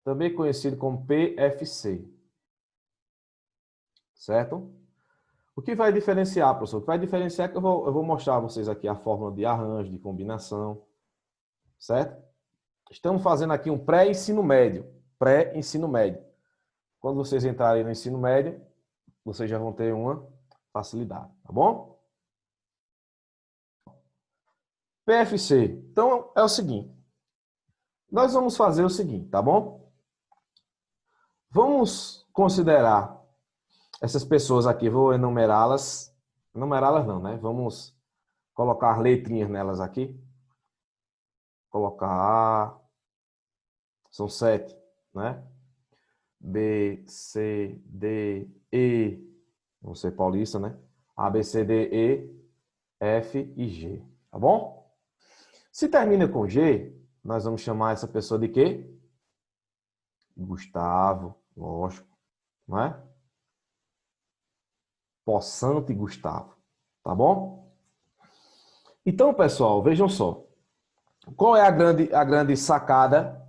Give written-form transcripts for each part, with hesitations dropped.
também conhecido como PFC. Certo? O que vai diferenciar, professor? O que vai diferenciar é que eu vou mostrar a vocês aqui a fórmula de arranjo, de combinação. Certo? Estamos fazendo aqui um pré-ensino médio. Pré-ensino médio. Quando vocês entrarem no ensino médio, vocês já vão ter uma facilidade, tá bom? PFC. Então, é o seguinte. Nós vamos fazer o seguinte, tá bom? Vamos considerar essas pessoas aqui, vou enumerá-las. Enumerá-las não, né? Vamos colocar letrinhas nelas aqui. Colocar A. São 7, né? B, C, D, E. Vamos ser paulista, né? A, B, C, D, E, F e G. Tá bom? Se termina com G, nós vamos chamar essa pessoa de quê? Gustavo, lógico, não é? Possante Gustavo, tá bom? Então, pessoal, vejam só. Qual é a grande sacada,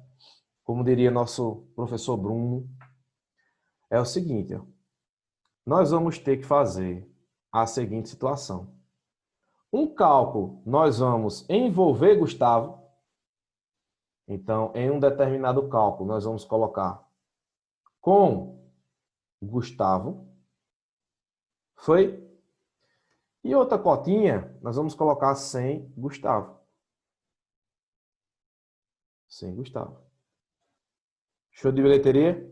como diria nosso professor Bruno? É o seguinte, ó. Nós vamos ter que fazer a seguinte situação. Um cálculo, nós vamos envolver Gustavo. Então, em um determinado cálculo, nós vamos colocar com Gustavo. Foi? E outra cotinha, nós vamos colocar sem Gustavo. Sem Gustavo. Show de bilheteria?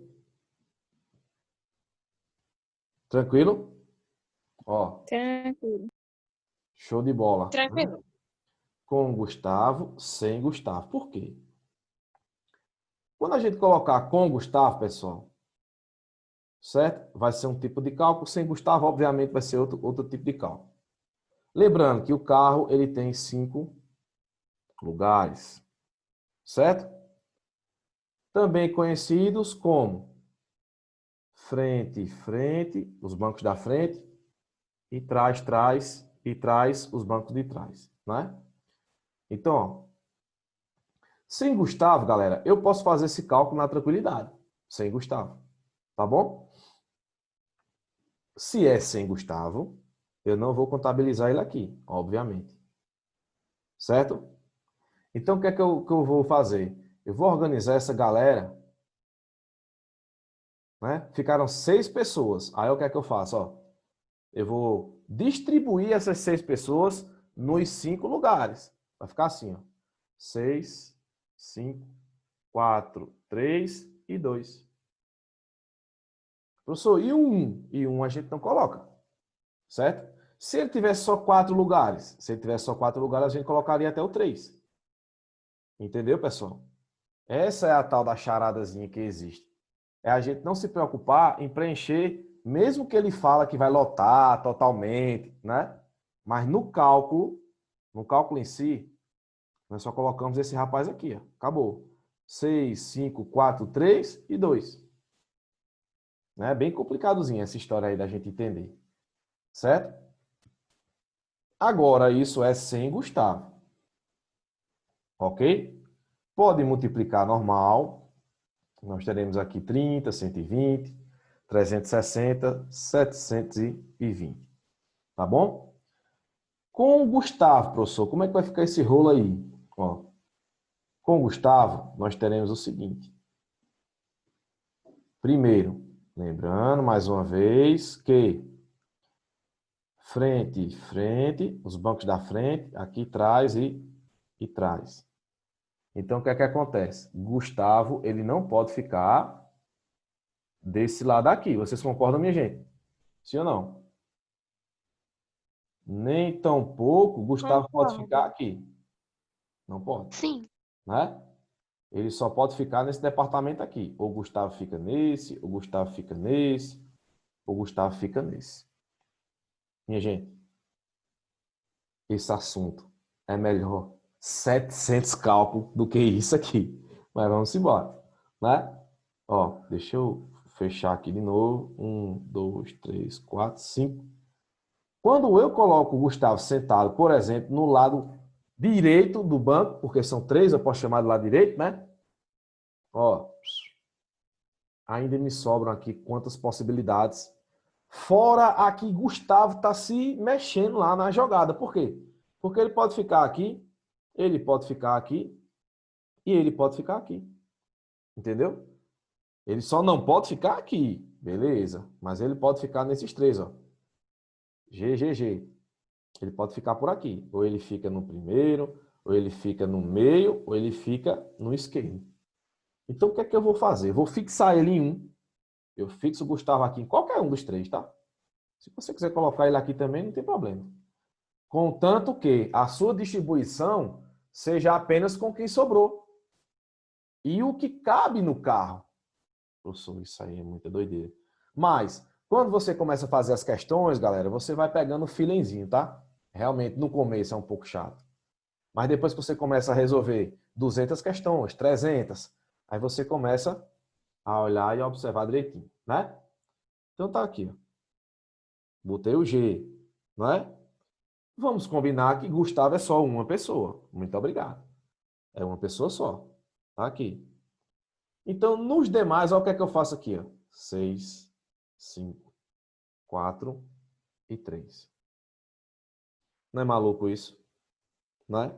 Tranquilo? Ó. Tranquilo. Show de bola. Tranquilo. Com Gustavo, sem Gustavo. Por quê? Quando a gente colocar com Gustavo, pessoal, certo? Vai ser um tipo de cálculo. Sem Gustavo, obviamente, vai ser outro tipo de cálculo. Lembrando que o carro ele tem 5 lugares, certo? Também conhecidos como frente e frente, os bancos da frente, e trás, trás, e trás, os bancos de trás, né? Então, ó, sem Gustavo, galera, eu posso fazer esse cálculo na tranquilidade, sem Gustavo, tá bom? Se é sem Gustavo, eu não vou contabilizar ele aqui, obviamente. Certo? Então, o que é que eu vou fazer? Eu vou organizar essa galera, né? Ficaram 6 pessoas. Aí, o que é que eu faço? Ó, eu vou distribuir essas 6 pessoas nos 5 lugares. Vai ficar assim, ó. 6, 5, 4, 3 e 2. Professor, e o 1? E 1 a gente não coloca. Certo? Se ele tivesse só 4 lugares, a gente colocaria até o 3. Entendeu, pessoal? Essa é a tal da charadazinha que existe. É a gente não se preocupar em preencher, mesmo que ele fala que vai lotar totalmente, né? Mas no cálculo em si, nós só colocamos esse rapaz aqui, ó. Acabou. 6, 5, 4, 3 e 2. É bem complicadozinha essa história aí da gente entender. Certo? Agora, isso é sem Gustavo. Ok? Pode multiplicar normal. Nós teremos aqui 30, 120, 360, 720. Tá bom? Com o Gustavo, professor, como é que vai ficar esse rolo aí? Ó, com o Gustavo, nós teremos o seguinte. Primeiro, lembrando mais uma vez que frente, frente, os bancos da frente, aqui trás e trás. Então, o que é que acontece? Gustavo, ele não pode ficar desse lado aqui. Vocês concordam, minha gente? Sim ou não? Nem tão pouco Gustavo pode ficar aqui. Não pode. Sim. Né? Ele só pode ficar nesse departamento aqui. Ou Gustavo fica nesse, ou Gustavo fica nesse, ou Gustavo fica nesse. Minha gente, esse assunto é melhor 700 cálculos do que isso aqui. Mas vamos embora. Né? Ó, deixa eu fechar aqui de novo. 1, 2, 3, 4, 5. Quando eu coloco o Gustavo sentado, por exemplo, no lado direito do banco, porque são 3, eu posso chamar do lado direito, né? Ó, ainda me sobram aqui quantas possibilidades. Fora aqui, Gustavo está se mexendo lá na jogada. Por quê? Porque ele pode ficar aqui, ele pode ficar aqui e ele pode ficar aqui. Entendeu? Ele só não pode ficar aqui, beleza. Mas ele pode ficar nesses três, ó. G, G, G. Ele pode ficar por aqui. Ou ele fica no primeiro, ou ele fica no meio, ou ele fica no esquerdo. Então, o que é que eu vou fazer? Eu vou fixar ele em um. Eu fixo o Gustavo aqui em qualquer um dos três, tá? Se você quiser colocar ele aqui também, não tem problema. Contanto que a sua distribuição seja apenas com quem sobrou. E o que cabe no carro. Professor, isso aí é muita doideira. Mas, quando você começa a fazer as questões, galera, você vai pegando o filenzinho, tá? Realmente, no começo é um pouco chato. Mas depois que você começa a resolver 200 questões, 300, aí você começa a olhar e observar direitinho, né? Então tá aqui, ó. Botei o G, não é? Vamos combinar que Gustavo é só uma pessoa. Muito obrigado. É uma pessoa só. Tá aqui. Então, nos demais, olha o que é que eu faço aqui, ó. 6, 5, 4 e 3. Não é maluco isso? Não é?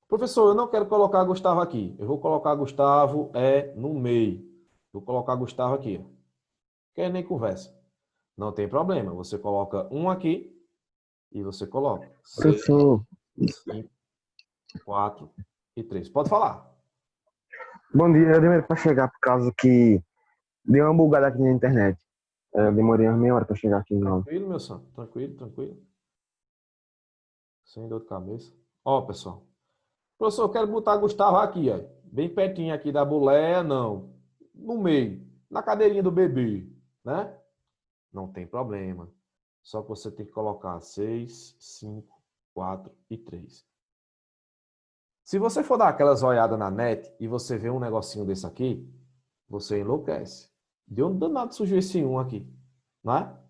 Professor, eu não quero colocar Gustavo aqui. Eu vou colocar Gustavo no meio. Vou colocar Gustavo aqui, ó. Quer nem conversa. Não tem problema. Você coloca um aqui e você coloca 6, Professor, 5, 4 e 3. Pode falar. bom dia. Eu demorei para chegar por causa que deu uma bugada aqui na internet. Eu demorei umas meia hora para chegar aqui na aula. Tranquilo, meu santo. Tranquilo, tranquilo. Sem dor de cabeça. Ó, pessoal. Professor, eu quero botar Gustavo aqui, ó. Bem pertinho aqui da boleia, não. No meio. Na cadeirinha do bebê, né? Não tem problema. Só que você tem que colocar 6, 5, 4 e 3. Se você for dar aquelas olhadas na net e você vê um negocinho desse aqui, você enlouquece. De onde danado surgiu esse 1 aqui? Não é?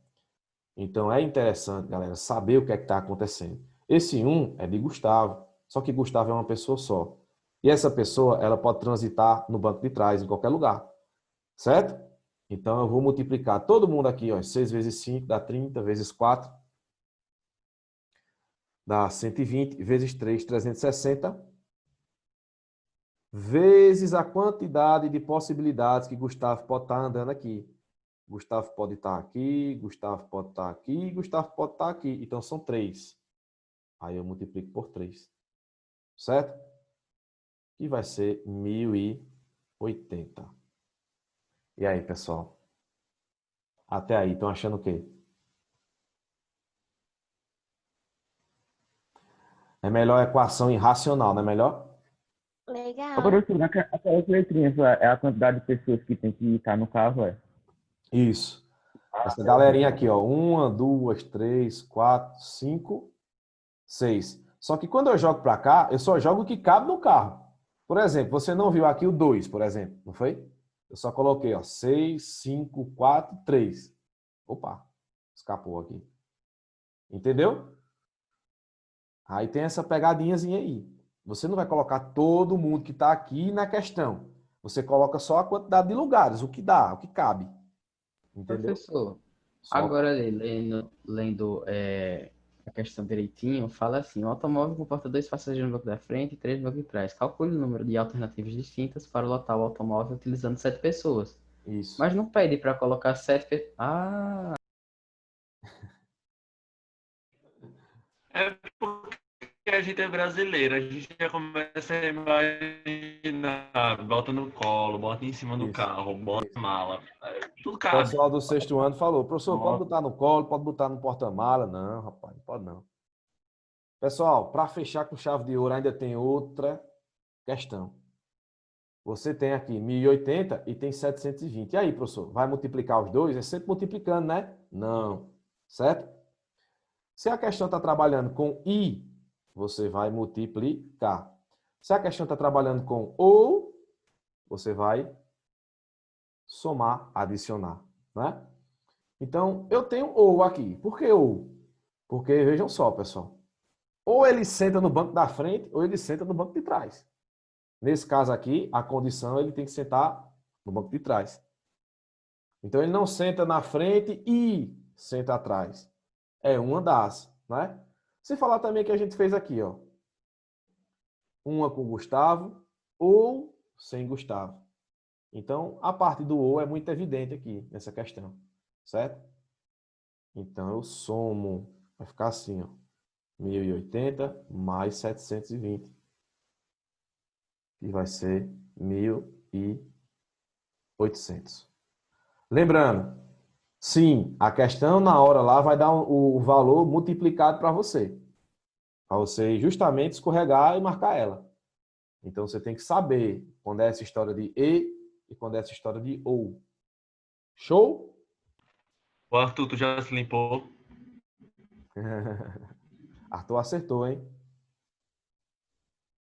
Então é interessante, galera, saber o que é que está acontecendo. Esse 1 é de Gustavo, só que Gustavo é uma pessoa só. E essa pessoa, ela pode transitar no banco de trás, em qualquer lugar. Certo? Então eu vou multiplicar todo mundo aqui, ó. 6 vezes 5 dá 30, vezes 4 dá 120, vezes 3, 360, vezes a quantidade de possibilidades que Gustavo pode estar andando aqui. Gustavo pode estar aqui, Gustavo pode estar aqui, Gustavo pode estar aqui. Então são 3. Aí eu multiplico por 3. Certo? E vai ser 1080. E aí, pessoal? Até aí, estão achando o quê? É melhor a equação irracional, não é melhor? Legal. Professor, aquelas letrinhas é a quantidade de pessoas que tem que estar no carro, é? Isso. Essa galerinha aqui, ó. 1, 2, 3, 4, 5, 6. Só que quando eu jogo para cá, eu só jogo o que cabe no carro. Por exemplo, você não viu aqui o 2, por exemplo, não foi? Eu só coloquei, ó, 6, 5, 4, 3. Opa, escapou aqui. Entendeu? Aí tem essa pegadinhazinha aí. Você não vai colocar todo mundo que está aqui na questão. Você coloca só a quantidade de lugares, o que dá, o que cabe. Entendeu? Professor, Só... agora lendo a questão direitinho, fala assim: o automóvel comporta dois passageiros no banco da frente e três no banco de trás. Calcule o número de alternativas distintas para lotar o automóvel utilizando 7 pessoas. Isso. Mas não pede para colocar 7 pessoas. Ah, É porque a gente é brasileiro, a gente já começa a imaginar, bota no colo, bota em cima do Isso. carro, bota na mala, tudo O cabe. pessoal do sexto ano falou, professor, pode Nossa. botar no colo, pode botar no porta-mala. Não, rapaz, não pode não. Pessoal, para fechar com chave de ouro, ainda tem outra questão. Você tem aqui 1080 e tem 720. E aí, professor, vai multiplicar os dois? É sempre multiplicando, né? Não. Certo? Se a questão está trabalhando com i, você vai multiplicar. Se a questão está trabalhando com ou, você vai somar, adicionar, né? Então, eu tenho ou aqui. Por que ou? Porque, vejam só, pessoal. Ou ele senta no banco da frente, ou ele senta no banco de trás. Nesse caso aqui, a condição ele tem que sentar no banco de trás. Então, ele não senta na frente e senta atrás. É uma das, né? Sem falar também que a gente fez aqui, ó. Uma com Gustavo ou sem Gustavo. Então, a parte do ou é muito evidente aqui nessa questão, certo? Então, eu somo, vai ficar assim, ó. 1080 mais 720. E vai ser 1.800. Lembrando, sim, a questão na hora lá vai dar o valor multiplicado para você. Para você justamente escorregar e marcar ela. Então, você tem que saber quando é essa história de e quando é essa história de ou. Show? O Arthur, tu já se limpou? Arthur acertou, hein?